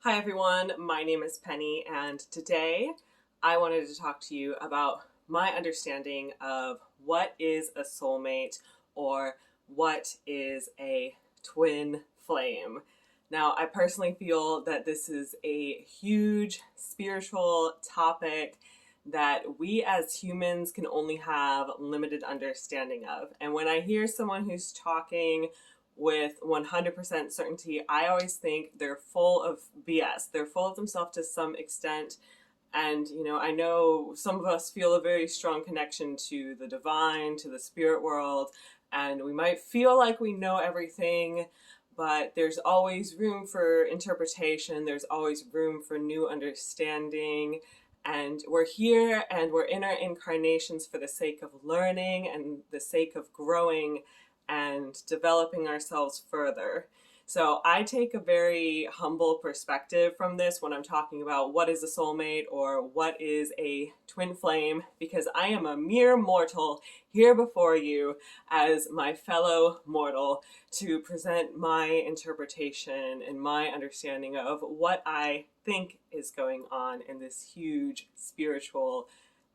Hi everyone, my name is Penny, and today I wanted to talk to you about my understanding of what is a soulmate or what is a twin flame. Now, I personally feel that this is a huge spiritual topic that we as humans can only have limited understanding of. And when I hear someone who's talking with 100% certainty, I always think they're full of BS. They're full of themselves to some extent. And, I know some of us feel a very strong connection to the divine, to the spirit world, and we might feel like we know everything, but there's always room for interpretation. There's always room for new understanding. And we're here and we're in our incarnations for the sake of learning and the sake of growing and developing ourselves further. So I take a very humble perspective from this when I'm talking about what is a soulmate or what is a twin flame, because I am a mere mortal here before you as my fellow mortal to present my interpretation and my understanding of what I think is going on in this huge spiritual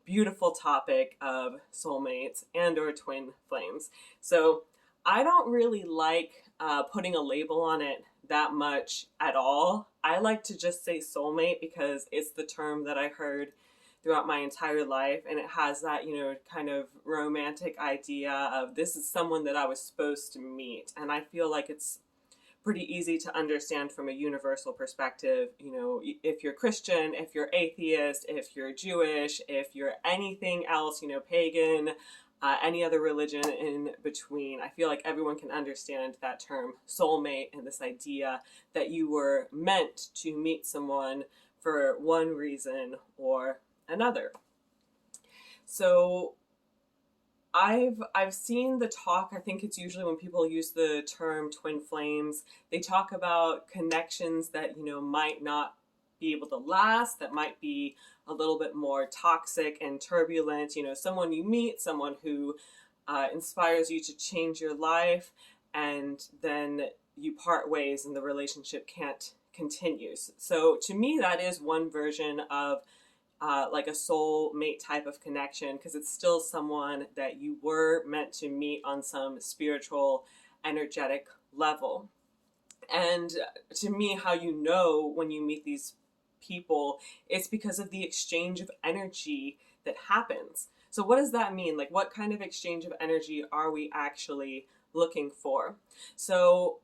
beautiful topic of soulmates and or twin flames. So I don't really like putting a label on it that much at all. I like to just say soulmate because it's the term that I heard throughout my entire life, and it has that, kind of romantic idea of this is someone that I was supposed to meet. And I feel like it's pretty easy to understand from a universal perspective. If you're Christian, if you're atheist, if you're Jewish, if you're anything else, pagan, any other religion in between. I feel like everyone can understand that term soulmate and this idea that you were meant to meet someone for one reason or another. So I've seen the talk. I think it's usually when people use the term twin flames, they talk about connections that might not be able to last, that might be a little bit more toxic and turbulent. Someone you meet, someone who inspires you to change your life, and then you part ways and the relationship can't continue. So to me, that is one version of like a soul mate type of connection, because it's still someone that you were meant to meet on some spiritual, energetic level. And to me, how you know when you meet these people, it's because of the exchange of energy that happens. So what does that mean? Like, what kind of exchange of energy are we actually looking for? So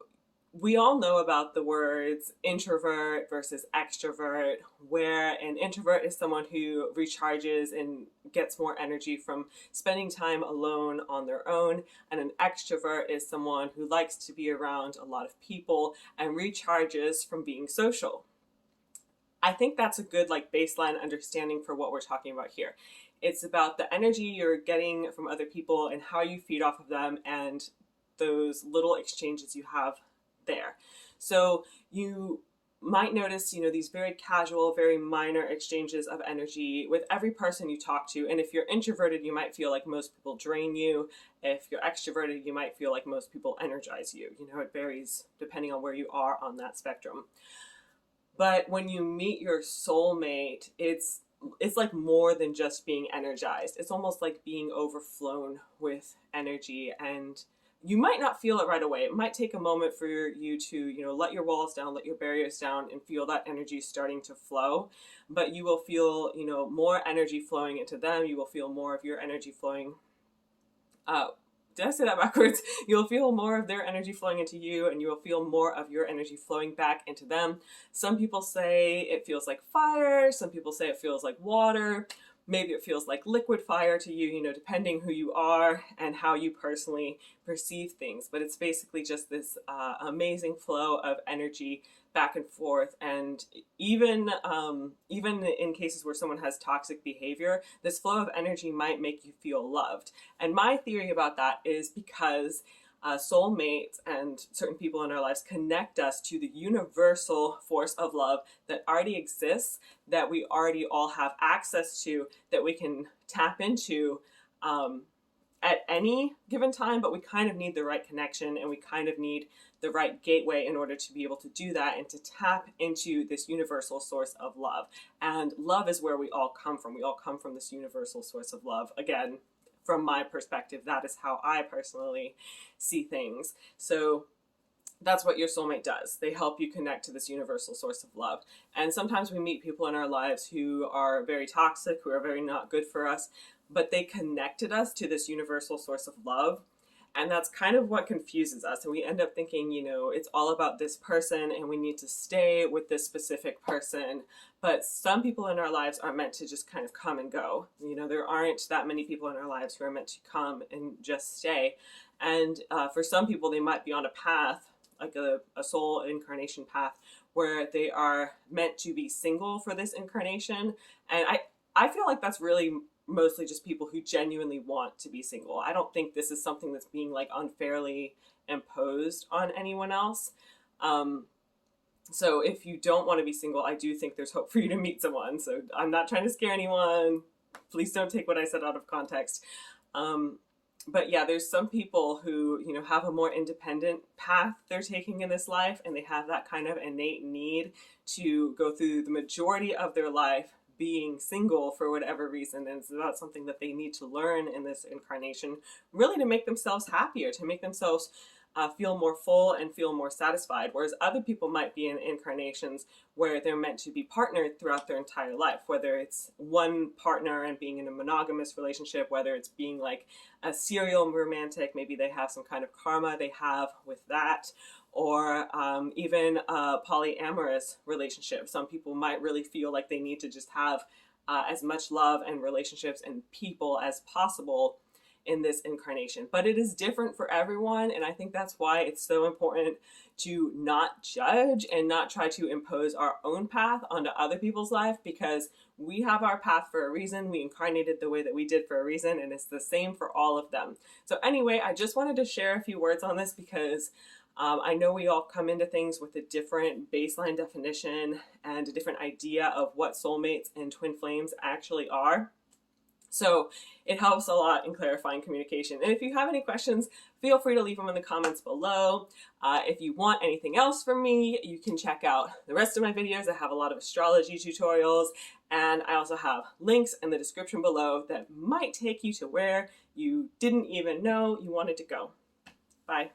we all know about the words introvert versus extrovert, where an introvert is someone who recharges and gets more energy from spending time alone on their own, and an extrovert is someone who likes to be around a lot of people and recharges from being social. I think that's a good baseline understanding for what we're talking about here. It's about the energy you're getting from other people and how you feed off of them and those little exchanges you have there. So you might notice, these very casual, very minor exchanges of energy with every person you talk to. And if you're introverted, you might feel like most people drain you. If you're extroverted, you might feel like most people energize you. It varies depending on where you are on that spectrum. But when you meet your soulmate, it's like more than just being energized. It's almost like being overflown with energy, and you might not feel it right away. It might take a moment for you to, let your walls down, let your barriers down, and feel that energy starting to flow. But you will feel, more energy flowing into them. You will feel more of your energy flowing. Did I say that backwards? You'll feel more of their energy flowing into you, and you will feel more of your energy flowing back into them. Some people say it feels like fire. Some people say it feels like water. Maybe it feels like liquid fire to you, depending who you are and how you personally perceive things. But it's basically just this amazing flow of energy back and forth. And even in cases where someone has toxic behavior, this flow of energy might make you feel loved. And my theory about that is because soulmates and certain people in our lives connect us to the universal force of love that already exists, that we already all have access to, that we can tap into at any given time, but we kind of need the right connection, and we kind of need the right gateway in order to be able to do that and to tap into this universal source of love. And love is where we all come from. We all come from this universal source of love. Again, from my perspective, that is how I personally see things. So that's what your soulmate does. They help you connect to this universal source of love. And sometimes we meet people in our lives who are very toxic, who are very not good for us, but they connected us to this universal source of love. And that's kind of what confuses us. And we end up thinking, it's all about this person and we need to stay with this specific person. But some people in our lives are meant to just kind of come and go. There aren't that many people in our lives who are meant to come and just stay. And for some people, they might be on a path, like a soul incarnation path, where they are meant to be single for this incarnation. And I feel like that's really mostly just people who genuinely want to be single. I don't think this is something that's being like unfairly imposed on anyone else. So if you don't want to be single, I do think there's hope for you to meet someone. So I'm not trying to scare anyone. Please don't take what I said out of context. But yeah, there's some people who, have a more independent path they're taking in this life, and they have that kind of innate need to go through the majority of their life being single for whatever reason. And so that's something that they need to learn in this incarnation, really to make themselves happier, to make themselves feel more full and feel more satisfied. Whereas other people might be in incarnations where they're meant to be partnered throughout their entire life, whether it's one partner and being in a monogamous relationship, whether it's being like a serial romantic, maybe they have some kind of karma they have with that, or even a polyamorous relationship. Some people might really feel like they need to just have as much love and relationships and people as possible in this incarnation. But it is different for everyone, and I think that's why it's so important to not judge and not try to impose our own path onto other people's life, because we have our path for a reason. We incarnated the way that we did for a reason, and it's the same for all of them. So anyway, I just wanted to share a few words on this because I know we all come into things with a different baseline definition and a different idea of what soulmates and twin flames actually are. So it helps a lot in clarifying communication. And if you have any questions, feel free to leave them in the comments below. If you want anything else from me, you can check out the rest of my videos. I have a lot of astrology tutorials, and I also have links in the description below that might take you to where you didn't even know you wanted to go. Bye.